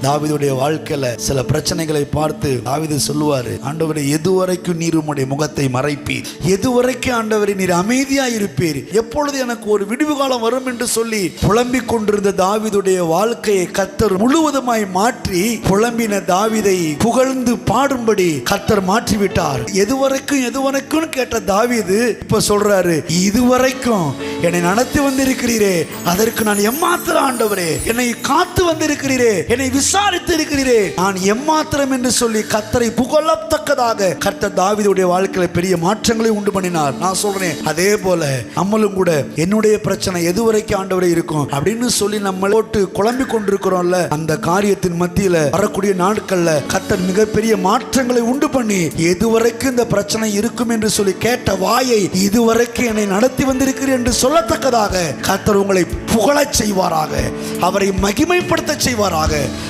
தாவீதுடைய வாழ்க்கையில சில பிரச்சனைகளை பார்த்து தாவீது சொல்லுவாரு, ஆண்டவரே எதுவரைக்கும் நீர் உம்முடைய முகத்தை மறைப்பீர், எதுவரைக்கும் ஆண்டவரே நீர் அமைதியா இருப்பீர், எப்பொழுது எனக்கு ஒரு விடிவு காலம் வரும் என்று சொல்லி புலம்பிக் கொண்டிருந்த தாவீதுடைய வாழ்க்கையை கர்த்தர் முழுவதுமாய் மாற்றி புலம்பின தாவீதை புகழ்ந்து பாடும்படி கர்த்தர் மாற்றிவிட்டார். எதுவரைக்கும் கேட்ட தாவீது இப்ப சொல்றாரு, இதுவரைக்கும் என்னை நடத்தி வந்திருக்கிறீரே, அதற்கு நான் எம்மாத்திரம் ஆண்டவரே, என்னை காத்து வந்திருக்கிறீரே, என்னை விசாரித்து இருக்கிறீரே, நான் எம்மாத்திரம் என்று சொல்லி கர்த்தரை புகழத்தக்கதாக கர்த்தர் தாவீதுடைய வாழ்க்கையில பெரிய மாற்றங்களை உண்டு பண்ணினார். நான் சொல்றேன், அதே போல நம்மளும் கூட என்னுடைய பிரச்சனை எதுவரைக்கும் ஆண்டவரே இருக்கும் அப்படின்னு சொல்லி நம்ம போட்டு குழம்பி கொண்டிருக்கிறோம்ல, அந்த காரியத்தின் மத்தியில வரக்கூடிய நாட்கள்ல கர்த்தர் மிகப்பெரிய மாற்றங்களை உண்டு பண்ணி எதுவரைக்கும் இந்த பிரச்சனை இருக்கும் என்று சொல்லி கேட்ட வாயை இதுவரைக்கும் என்னை நடத்தி வந்திருக்கிறேன் என்று சொல்லத்தக்கதாக கர்த்தர் உங்களை புகழச் செய்வாராக, அவரை மகிமைப்படுத்த செய்வாராக.